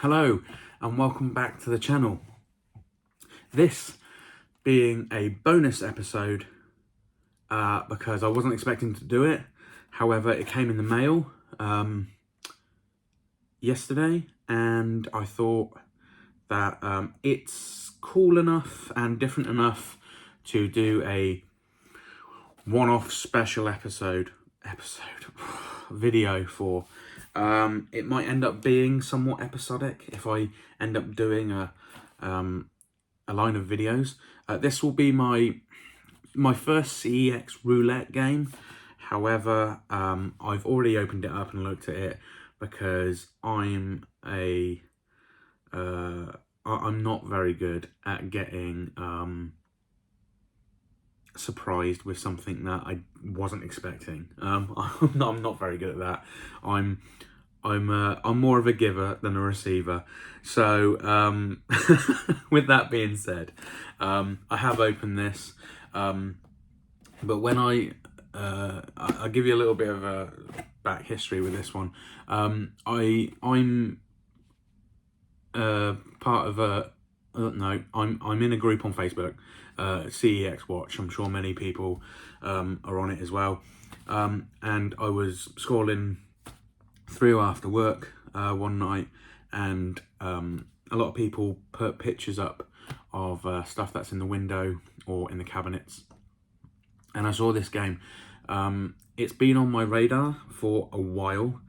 Hello and welcome back to the channel. This being a bonus episode because I wasn't expecting to do it. However, it came in the mail yesterday and I thought that it's cool enough and different enough to do a one-off special episode video for. It might end up being somewhat episodic if I end up doing a line of videos. This will be my first CEX roulette game. However, I've already opened it up and looked at it because I'm not very good at getting surprised with something that I wasn't expecting. I'm not very good at that. I'm more of a giver than a receiver. So with that being said, I have opened this, but when I'll give you a little bit of a back history with this one. I'm part of a I'm in a group on Facebook, CEX Watch. I'm sure many people are on it as well. And I was scrolling through after work one night, and a lot of people put pictures up of stuff that's in the window or in the cabinets. And I saw this game. It's been on my radar for a while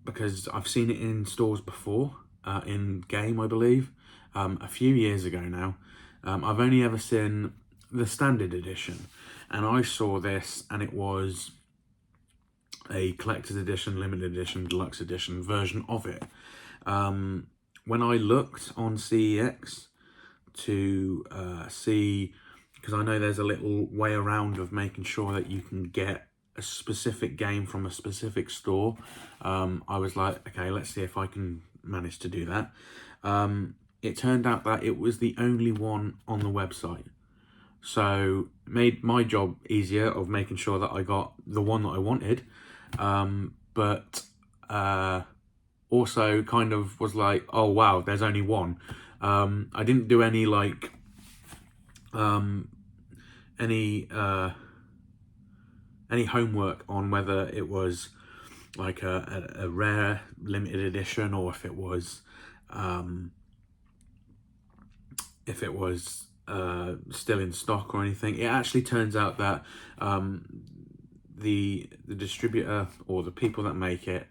because I've seen it in stores before, in game, I believe, a few years ago now. I've only ever seen the standard edition, and I saw this and it was a collector's edition, limited edition, deluxe edition version of it. When I looked on CEX to see, because I know there's a little way around of making sure that you can get a specific game from a specific store, I was like, okay, let's see if I can manage to do that. It turned out that it was the only one on the website. So it made my job easier of making sure that I got the one that I wanted. But also kind of was like, oh wow, there's only one. I didn't do any like any homework on whether it was like a rare limited edition or if it was still in stock or anything. It actually turns out that the distributor or the people that make it,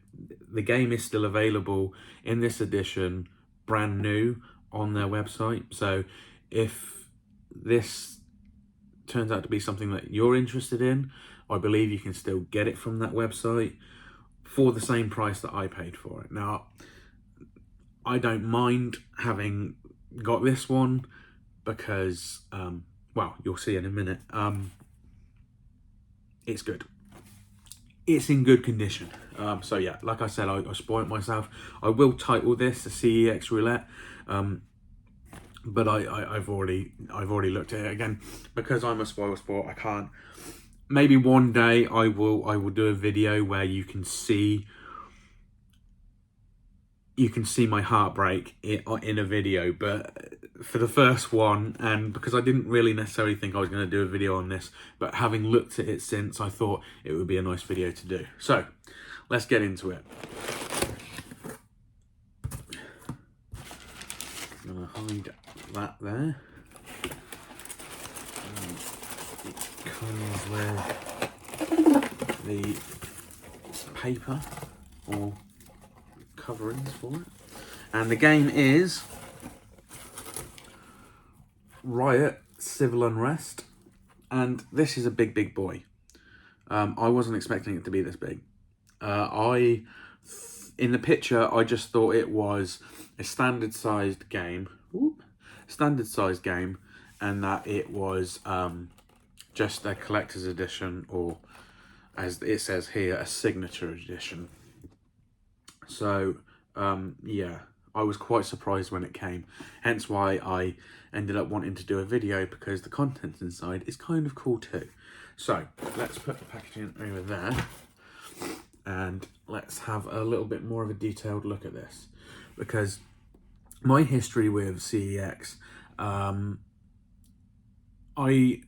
the game is still available in this edition, brand new, on their website. So if this turns out to be something that you're interested in, I believe you can still get it from that website for the same price that I paid for it. Now, I don't mind having got this one because, well, you'll see in a minute, it's good. It's in good condition. So yeah, like I said, I spoiled myself. I will title this the CEX Roulette, but I've already looked at it again because I'm a spoil sport. I can't. Maybe one day I will do a video where you can see my heartbreak in a video. But for the first one, and because I didn't really necessarily think I was going to do a video on this, but having looked at it since, I thought it would be a nice video to do. So let's get into it. I'm going to hide that there. It comes with the paper or coverings for it, and the game is Riot Civil Unrest, and this is a big boy. I wasn't expecting it to be this big. In the picture, I just thought it was a standard sized game, and that it was just a collector's edition, or as it says here, a signature edition. So yeah, I was quite surprised when it came, hence why I ended up wanting to do a video, because the contents inside is kind of cool too. So let's put the packaging over there. and let's have a little bit more of a detailed look at this, because my history with CEX, I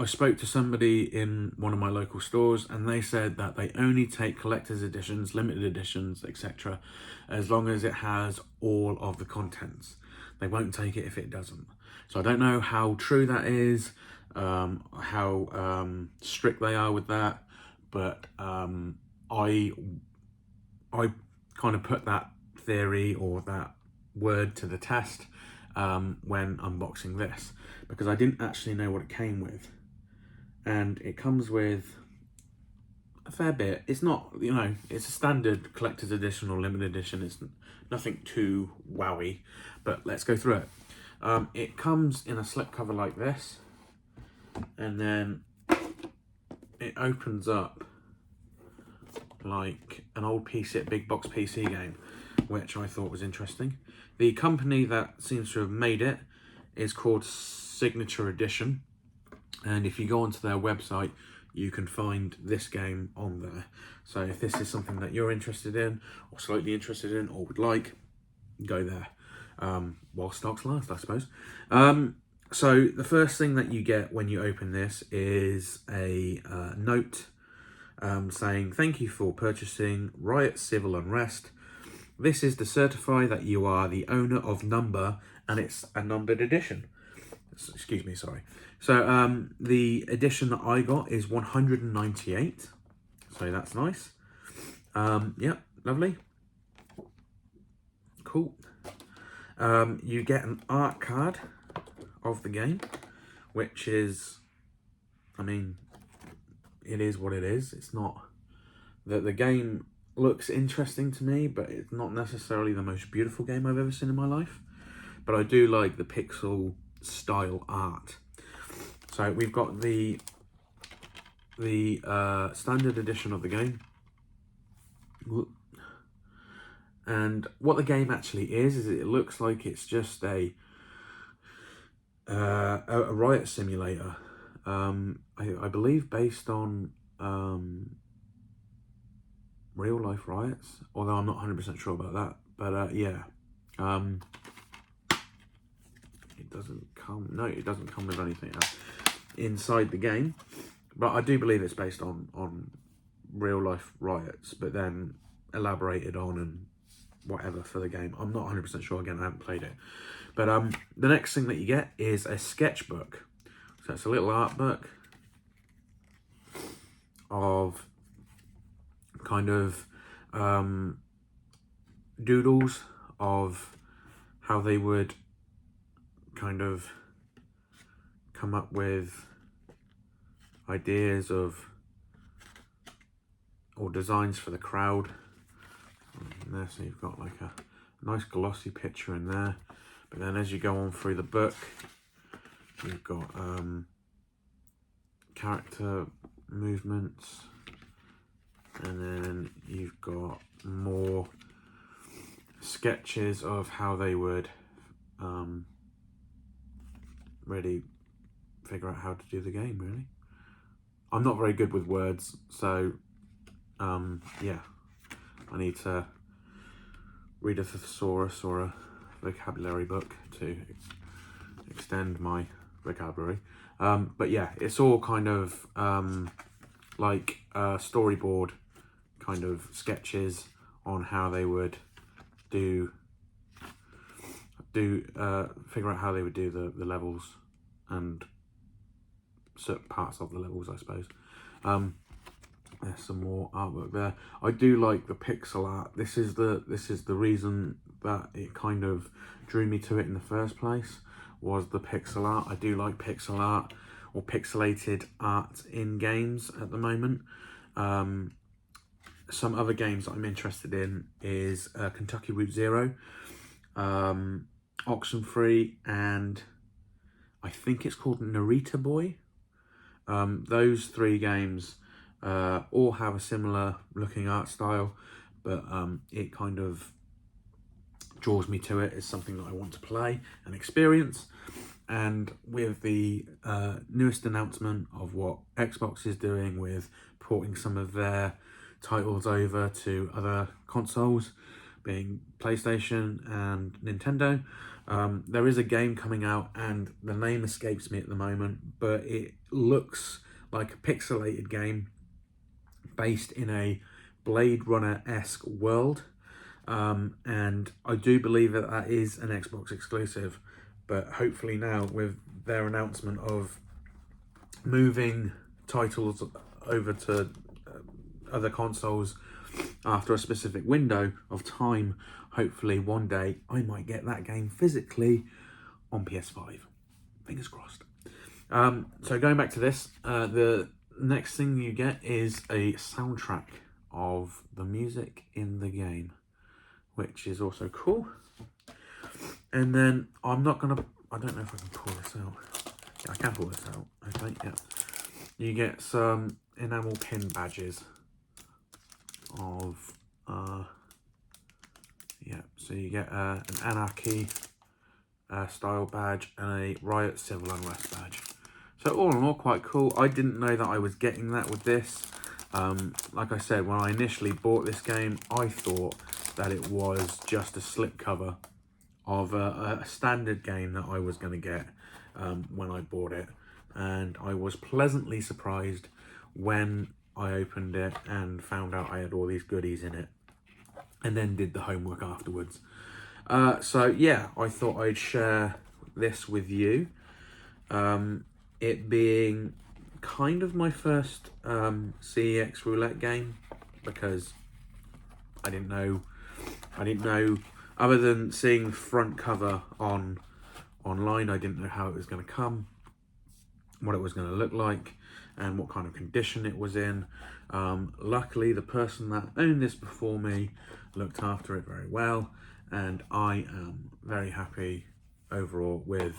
spoke to somebody in one of my local stores, and they said that they only take collector's editions, limited editions, etc., as long as it has all of the contents. They won't take it if it doesn't. So I don't know how true that is, how strict they are with that, but I kind of put that theory or that word to the test when unboxing this, because I didn't actually know what it came with. And it comes with a fair bit. It's not, you know, it's a standard collector's edition or limited edition. It's nothing too wowy, but let's go through it. It comes in a slipcover like this, and then it opens up like an old PC, big box PC game, which I thought was interesting. The company that seems to have made it is called Signature Edition, and if you go onto their website, you can find this game on there. So if this is something that you're interested in, or slightly interested in, or would like, go there. While stocks last, I suppose. So the first thing that you get when you open this is a note saying, "Thank you for purchasing Riot Civil Unrest. This is to certify that you are the owner of number," and it's a numbered edition. Excuse me, sorry. So the edition that I got is 198. So that's nice. Yeah, lovely. Cool. You get an art card of the game, which is, I mean, it is what it is. It's not that the game looks interesting to me, but it's not necessarily the most beautiful game I've ever seen in my life. But I do like the pixel style art. So we've got the standard edition of the game. And what the game actually is it looks like it's just a riot simulator. I believe based on real life riots, although I'm not 100% sure about that. But yeah, it doesn't come with anything else inside the game. But I do believe it's based on real life riots, but then elaborated on and whatever for the game. I'm not 100% sure, again, I haven't played it. But the next thing that you get is a sketchbook. So it's a little art book of kind of doodles of how they would kind of come up with ideas of or designs for the crowd. And there, so you've got like a nice glossy picture in there, but then as you go on through the book, you've got character movements, and then you've got more sketches of how they would really figure out how to do the game, really. I'm not very good with words, so yeah, I need to read a thesaurus or a vocabulary book to extend my vocabulary. But yeah, it's all kind of like storyboard kind of sketches on how they would figure out how they would do the levels and certain parts of the levels, I suppose. There's some more artwork there. I do like the pixel art. This is the reason that it kind of drew me to it in the first place, was the pixel art. I do like pixel art or pixelated art in games at the moment. Some other games that I'm interested in is Kentucky Route Zero, Oxenfree, and I think it's called Narita Boy. Those three games all have a similar looking art style, but it kind of draws me to it as something that I want to play and experience. And with the newest announcement of what Xbox is doing with porting some of their titles over to other consoles, being PlayStation and Nintendo. There is a game coming out, and the name escapes me at the moment, but it looks like a pixelated game based in a Blade Runner-esque world. And I do believe that that is an Xbox exclusive, but hopefully now with their announcement of moving titles over to other consoles after a specific window of time, hopefully one day I might get that game physically on PS5. Fingers crossed. So going back to this, the next thing you get is a soundtrack of the music in the game, which is also cool. And then I don't know if I can pull this out. Yeah, I can pull this out. Okay, yeah. You get some enamel pin badges of, so you get an Anarchy style badge and a Riot Civil Unrest badge. So all in all, quite cool. I didn't know that I was getting that with this. Like I said, when I initially bought this game, I thought that it was just a slipcover of a standard game that I was going to get when I bought it. And I was pleasantly surprised when I opened it and found out I had all these goodies in it, and then did the homework afterwards. So yeah, I thought I'd share this with you. It being kind of my first CEX Roulette game, because I didn't know, other than seeing front cover online, I didn't know how it was going to come, what it was going to look like, and what kind of condition it was in. Luckily, the person that owned this before me looked after it very well, and I am very happy overall with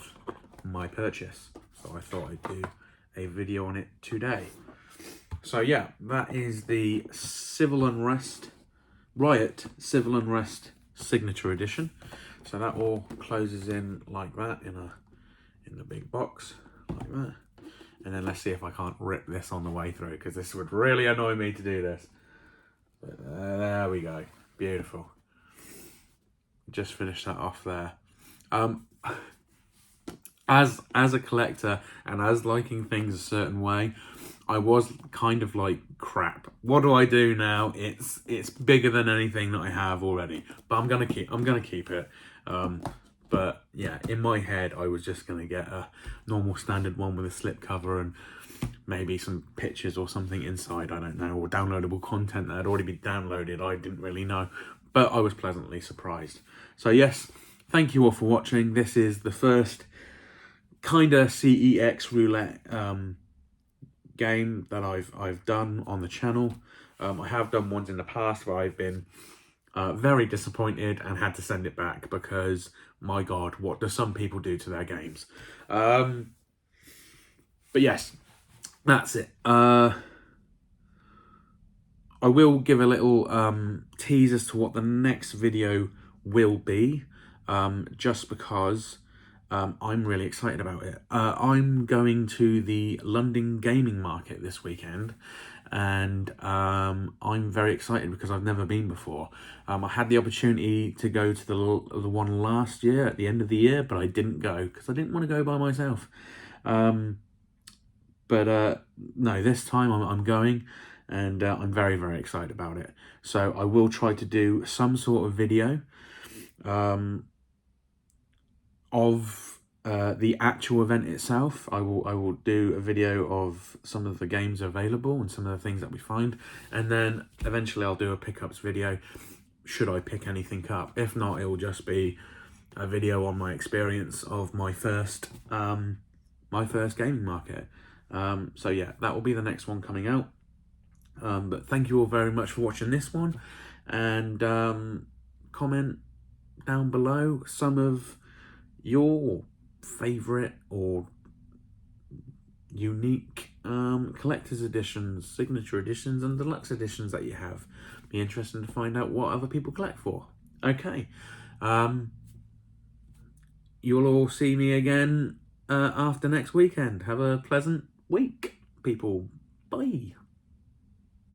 my purchase. So I thought I'd do a video on it today. So yeah, that is the Riot Civil Unrest Signature Edition. So that all closes in like that in the big box, like that. And then let's see if I can't rip this on the way through, because this would really annoy me to do this. But there we go. Beautiful. Just finished that off there. As a collector and as liking things a certain way, I was kind of like, crap, what do I do now? It's bigger than anything that I have already, but I'm gonna keep it. But yeah, in my head, I was just going to get a normal standard one with a slip cover and maybe some pictures or something inside, I don't know, or downloadable content that had already been downloaded. I didn't really know, but I was pleasantly surprised. So yes, thank you all for watching. This is the first kind of CEX Roulette game that I've done on the channel. I have done ones in the past where I've been very disappointed and had to send it back because, my God, what do some people do to their games? But yes, that's it. I will give a little tease as to what the next video will be, just because I'm really excited about it. I'm going to the London gaming market this weekend, and I'm very excited because I've never been before. I had the opportunity to go to the one last year at the end of the year, but I didn't go because I didn't want to go by myself. But no, this time I'm going, and I'm very, very excited about it. So I will try to do some sort of video of the actual event itself. I will do a video of some of the games available and some of the things that we find, and then eventually I'll do a pickups video should I pick anything up. If not, it will just be a video on my experience of my first gaming market. So yeah, that will be the next one coming out. But thank you all very much for watching this one, and comment down below some of your favorite or unique collector's editions, signature editions and deluxe editions that you have. Be interesting to find out what other people collect for. Okay, you'll all see me again after next weekend. Have a pleasant week, people. Bye.